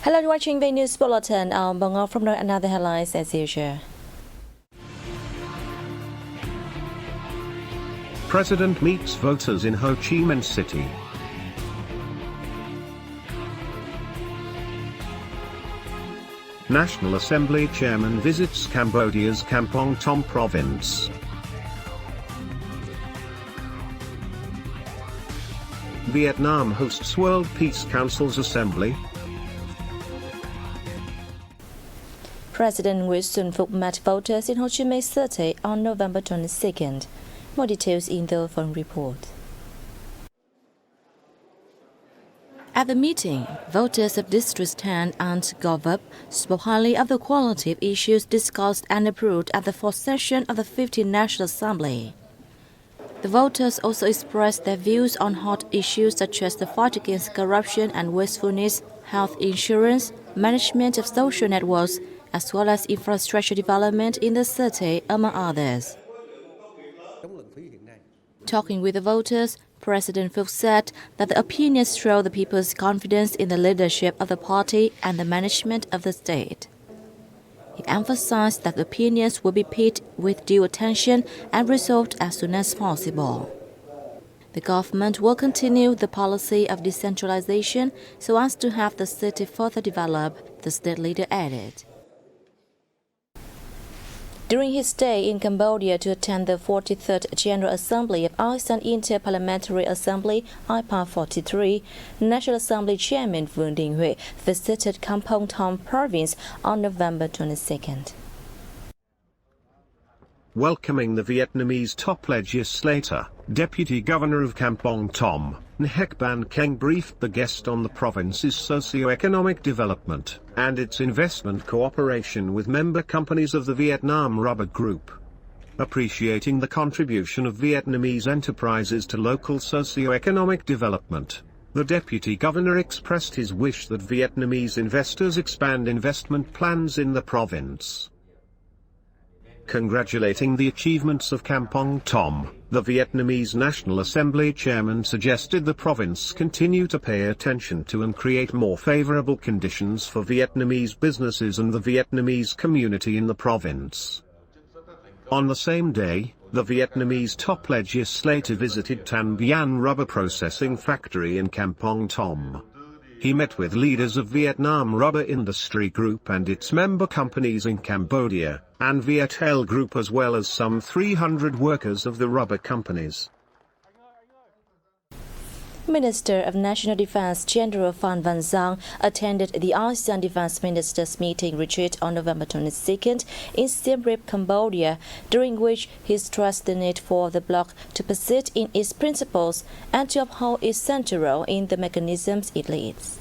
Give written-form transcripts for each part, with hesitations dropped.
Hello, you're watching Vnews Bulletin. I'm Bong from another headlines as usual. President meets voters in Ho Chi Minh City. National Assembly Chairman visits Cambodia's Kampong Thom province. Vietnam hosts World Peace Council's assembly. President Nguyễn Xuân Phúc met voters in Ho Chi Minh City on November 22nd. More details in the phone report. At the meeting, voters of District 10 and Govop spoke highly of the quality of issues discussed and approved at the fourth session of the 15th National Assembly. The voters also expressed their views on hot issues such as the fight against corruption and wastefulness, health insurance, management of social networks, as well as infrastructure development in the city, among others. Talking with the voters, President Phúc said that the opinions show the people's confidence in the leadership of the party and the management of the state. He emphasized that the opinions will be paid with due attention and resolved as soon as possible. The government will continue the policy of decentralization so as to have the city further develop, the state leader added. During his stay in Cambodia to attend the 43rd General Assembly of ASEAN Inter-Parliamentary Assembly (IPA 43), National Assembly Chairman Vnews visited Kampong Thom province on November 22nd. Welcoming the Vietnamese top legislator, Deputy Governor of Kampong Thom, Nhec Ban Keng briefed the guest on the province's socio-economic development and its investment cooperation with member companies of the Vietnam Rubber Group. Appreciating the contribution of Vietnamese enterprises to local socio-economic development, the Deputy Governor expressed his wish that Vietnamese investors expand investment plans in the province. Congratulating the achievements of Kampong Thom, the Vietnamese National Assembly chairman suggested the province continue to pay attention to and create more favorable conditions for Vietnamese businesses and the Vietnamese community in the province. On the same day, the Vietnamese top legislator visited Tan Bien Rubber Processing Factory in Kampong Thom. He met with leaders of Vietnam Rubber Industry Group and its member companies in Cambodia, and Vietel Group as well as some 300 workers of the rubber companies. Minister of National Defense General Phan Van Giang attended the ASEAN Defense Ministers meeting retreat on November 22nd in Siem Reap, Cambodia, during which he stressed the need for the bloc to persist in its principles and to uphold its central role in the mechanisms it leads.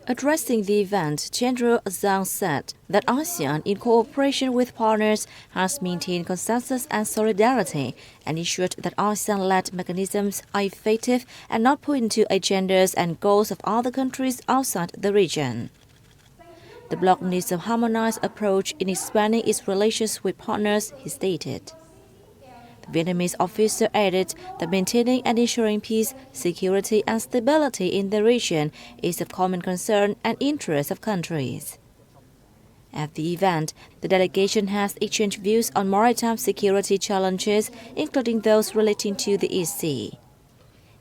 Addressing the event, General Giang said that ASEAN, in cooperation with partners, has maintained consensus and solidarity and ensured that ASEAN-led mechanisms are effective and not put into agendas and goals of other countries outside the region. The bloc needs a harmonized approach in expanding its relations with partners, he stated. The Vietnamese officer added that maintaining and ensuring peace, security and stability in the region is of common concern and interest of countries. At the event, the delegation has exchanged views on maritime security challenges, including those relating to the East Sea.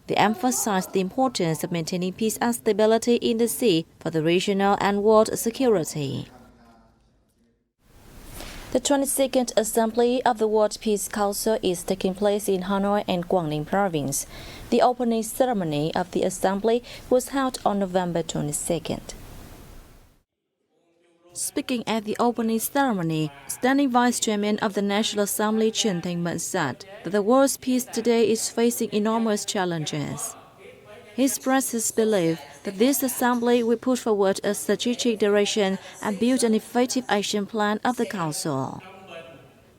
They emphasized the importance of maintaining peace and stability in the sea for the regional and world security. The 22nd Assembly of the World Peace Council is taking place in Hanoi and Quang Ninh Province. The opening ceremony of the Assembly was held on November 22nd. Speaking at the opening ceremony, Standing Vice Chairman of the National Assembly Chen Thanh-Mẫn said that the world's peace today is facing enormous challenges. He expressed his belief that this assembly will put forward a strategic direction and build an effective action plan of the Council.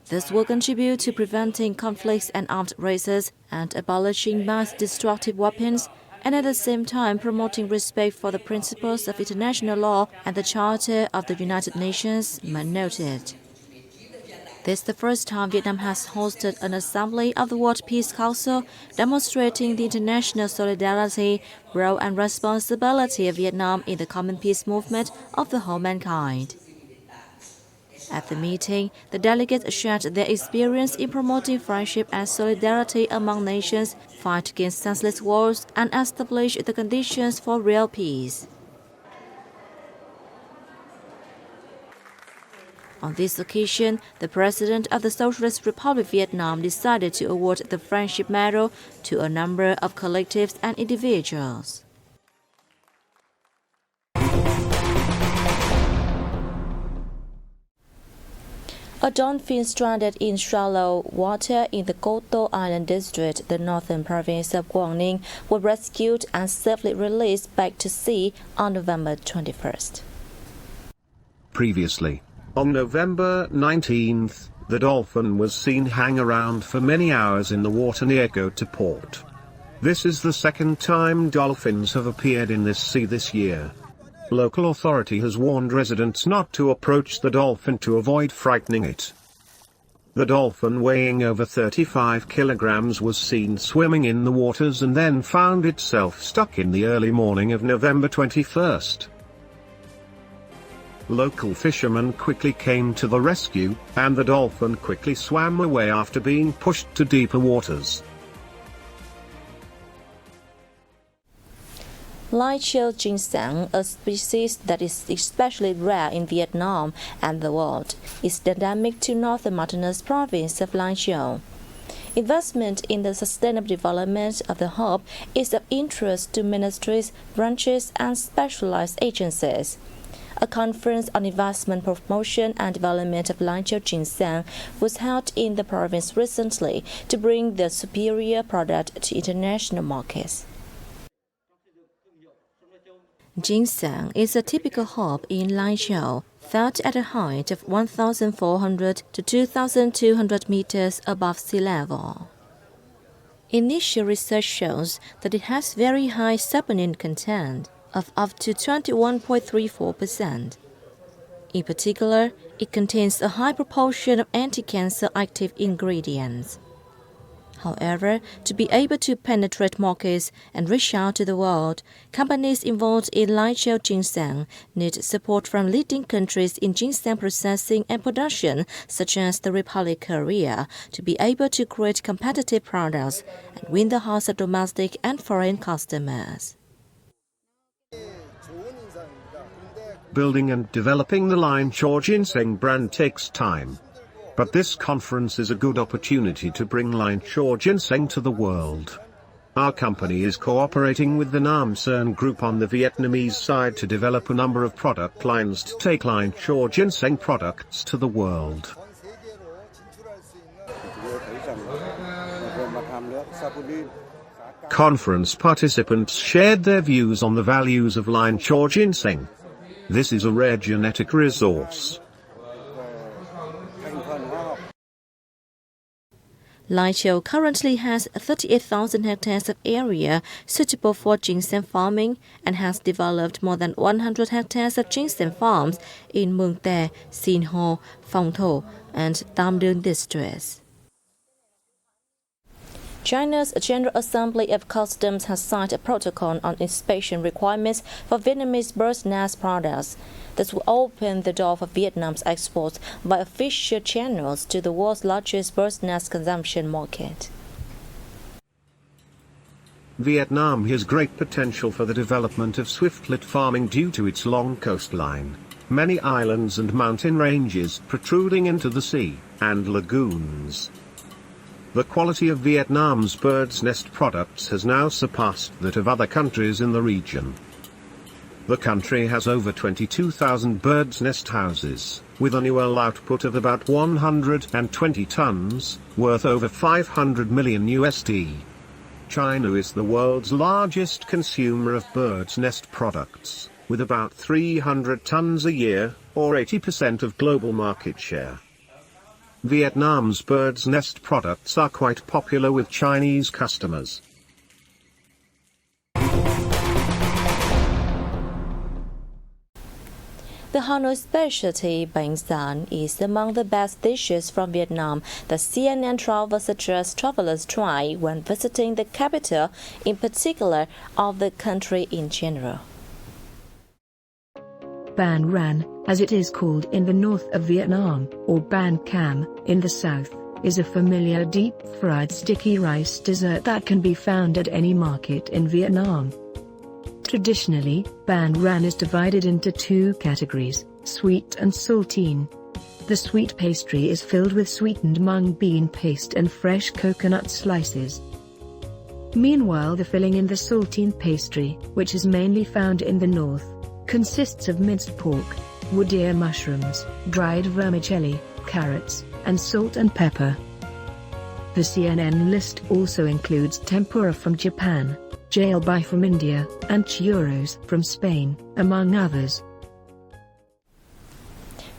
This will contribute to preventing conflicts and armed races and abolishing mass-destructive weapons, and at the same time promoting respect for the principles of international law and the Charter of the United Nations, Mẫn noted. This is the first time Vietnam has hosted an assembly of the World Peace Council, demonstrating the international solidarity, role and responsibility of Vietnam in the common peace movement of the whole mankind. At the meeting, the delegates shared their experience in promoting friendship and solidarity among nations, fight against senseless wars, and establish the conditions for real peace. On this occasion, the President of the Socialist Republic of Vietnam decided to award the Friendship Medal to a number of collectives and individuals. A dolphin stranded in shallow water in the Co To Island district, the northern province of Quảng Ninh, was rescued and safely released back to sea on November 21st. Previously, on November 19th, the dolphin was seen hang around for many hours in the water near Co To port. This is the second time dolphins have appeared in this sea this year. Local authority has warned residents not to approach the dolphin to avoid frightening it. The dolphin, weighing over 35 kilograms, was seen swimming in the waters and then found itself stuck in the early morning of November 21st. Local fishermen quickly came to the rescue, and the dolphin quickly swam away after being pushed to deeper waters. Licheo ginseng, a species that is especially rare in Vietnam and the world, is endemic to northern mountainous province of Licheo. Investment in the sustainable development of the herb is of interest to ministries, branches, and specialized agencies. A conference on investment promotion and development of Licheo ginseng was held in the province recently to bring the superior product to international markets. Ginseng is a typical herb in Licheo, found at a height of 1,400 to 2,200 meters above sea level. Initial research shows that it has very high saponin content of up to 21.34%. In particular, it contains a high proportion of anti-cancer active ingredients. However, to be able to penetrate markets and reach out to the world, companies involved in Licheo ginseng need support from leading countries in ginseng processing and production, such as the Republic of Korea, to be able to create competitive products and win the hearts of domestic and foreign customers. Building and developing the Licheo ginseng brand takes time. But this conference is a good opportunity to bring Licheo ginseng to the world. Our company is cooperating with the Nam Sơn Group on the Vietnamese side to develop a number of product lines to take Licheo ginseng products to the world. Conference participants shared their views on the values of Licheo ginseng. This is a rare genetic resource. Licheo currently has 38,000 hectares of area suitable for ginseng farming and has developed more than 100 hectares of ginseng farms in Mường Tè, Sinh Ho, Phong Tho, and Tam Duen districts. China's General Assembly of Customs has signed a protocol on inspection requirements for Vietnamese bird's nest products. This will open the door for Vietnam's exports by official channels to the world's largest bird's nest consumption market. Vietnam has great potential for the development of swiftlet farming due to its long coastline, many islands and mountain ranges protruding into the sea, and lagoons. The quality of Vietnam's bird's nest products has now surpassed that of other countries in the region. The country has over 22,000 bird's nest houses, with annual output of about 120 tons, worth over $500 million USD. China is the world's largest consumer of bird's nest products, with about 300 tons a year, or 80% of global market share. Vietnam's bird's nest products are quite popular with Chinese customers. The Hanoi specialty bánh xán is among the best dishes from Vietnam that CNN travel suggests travelers try when visiting the capital, in particular of the country in general. Ban Ran, as it is called in the north of Vietnam, or Ban Cam in the south, is a familiar deep-fried sticky rice dessert that can be found at any market in Vietnam. Traditionally, Ban Ran is divided into two categories, sweet and saltine. The sweet pastry is filled with sweetened mung bean paste and fresh coconut slices. Meanwhile, the filling in the saltine pastry, which is mainly found in the north, consists of minced pork, wood ear mushrooms, dried vermicelli, carrots, and salt and pepper. The CNN list also includes tempura from Japan, jalbai from India, and churros from Spain, among others.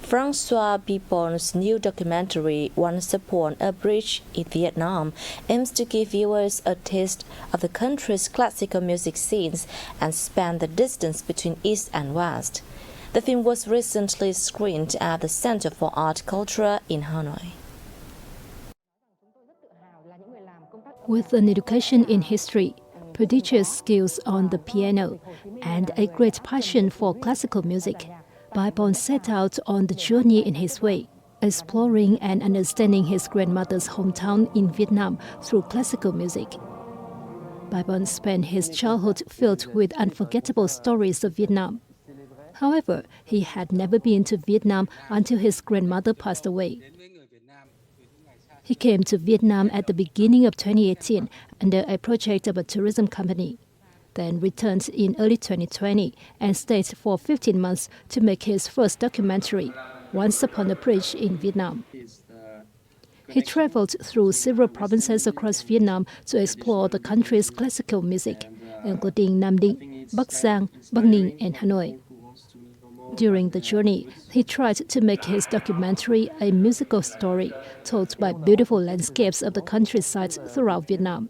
Francois Bipon's new documentary, Once Upon a Bridge in Vietnam, aims to give viewers a taste of the country's classical music scenes and span the distance between East and West. The film was recently screened at the Center for Art Culture in Hanoi. With an education in history, prodigious skills on the piano, and a great passion for classical music, Bipon set out on the journey in his way, exploring and understanding his grandmother's hometown in Vietnam through classical music. Bipon spent his childhood filled with unforgettable stories of Vietnam. However, he had never been to Vietnam until his grandmother passed away. He came to Vietnam at the beginning of 2018 under a project of a tourism company, then returned in early 2020 and stayed for 15 months to make his first documentary, Once Upon a Bridge in Vietnam. He traveled through several provinces across Vietnam to explore the country's classical music, including Nam Định, Bắc Giang, Bắc Ninh, and Hanoi. During the journey, he tried to make his documentary a musical story told by beautiful landscapes of the countryside throughout Vietnam.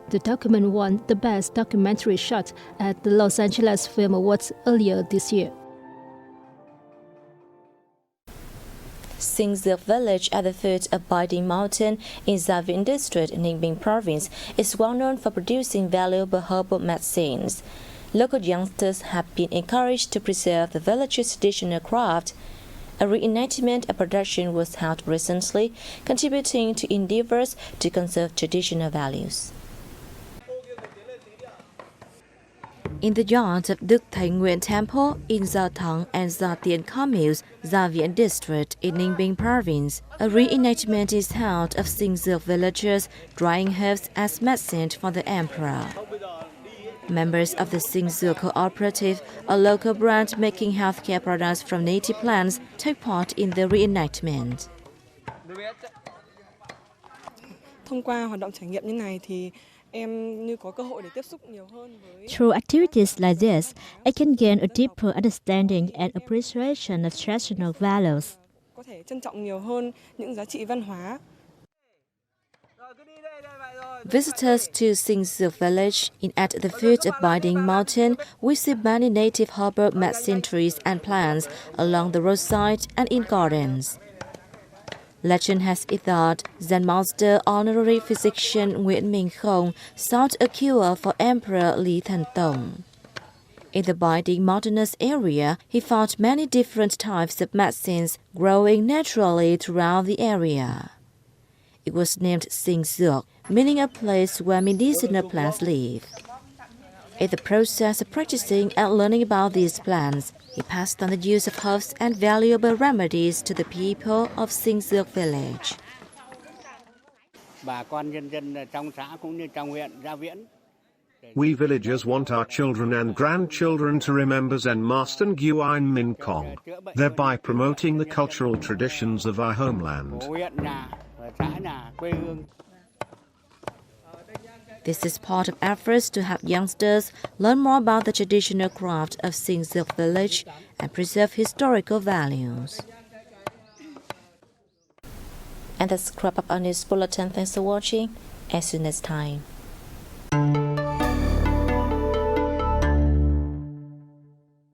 The document won the Best Documentary Shot at the Los Angeles Film Awards earlier this year. Sinh Duc village at the foot of Biding Mountain in Gia Viễn district in Ninh Bình province is well known for producing valuable herbal medicines. Local youngsters have been encouraged to preserve the village's traditional craft. A reenactment of production was held recently, contributing to endeavors to conserve traditional values. In the yards of Đức Thánh Nguyễn Temple in Gia Thang and Gia Tiên communes, Gia Viễn district in Ninh Bình province, a reenactment is held of Sinh Duc villagers drying herbs as medicine for the emperor. Members of the Sinh Duc Cooperative, a local brand making healthcare products from native plants, took part in the reenactment. Through activities like this, I can gain a deeper understanding and appreciation of traditional values. Visitors to Sinh Duc village at the foot of Biding Mountain will see many native herbal medicine trees and plants along the roadside and in gardens. Legend has it that Zen master honorary physician Nguyễn Minh Không sought a cure for Emperor Lý Thần Tông. In the Biding mountainous area, he found many different types of medicines growing naturally throughout the area. It was named Sinh Duc, meaning a place where medicinal plants live. In the process of practicing and learning about these plants, he passed on the use of herbs and valuable remedies to the people of Sinh Duc village. We villagers want our children and grandchildren to remember Zen Master Nguyen Minh Kong, thereby promoting the cultural traditions of our homeland. This is part of efforts to help youngsters learn more about the traditional craft of Sinh Duc village and preserve historical values. And that's wrap up our news bulletin. Thanks for watching. See you next time.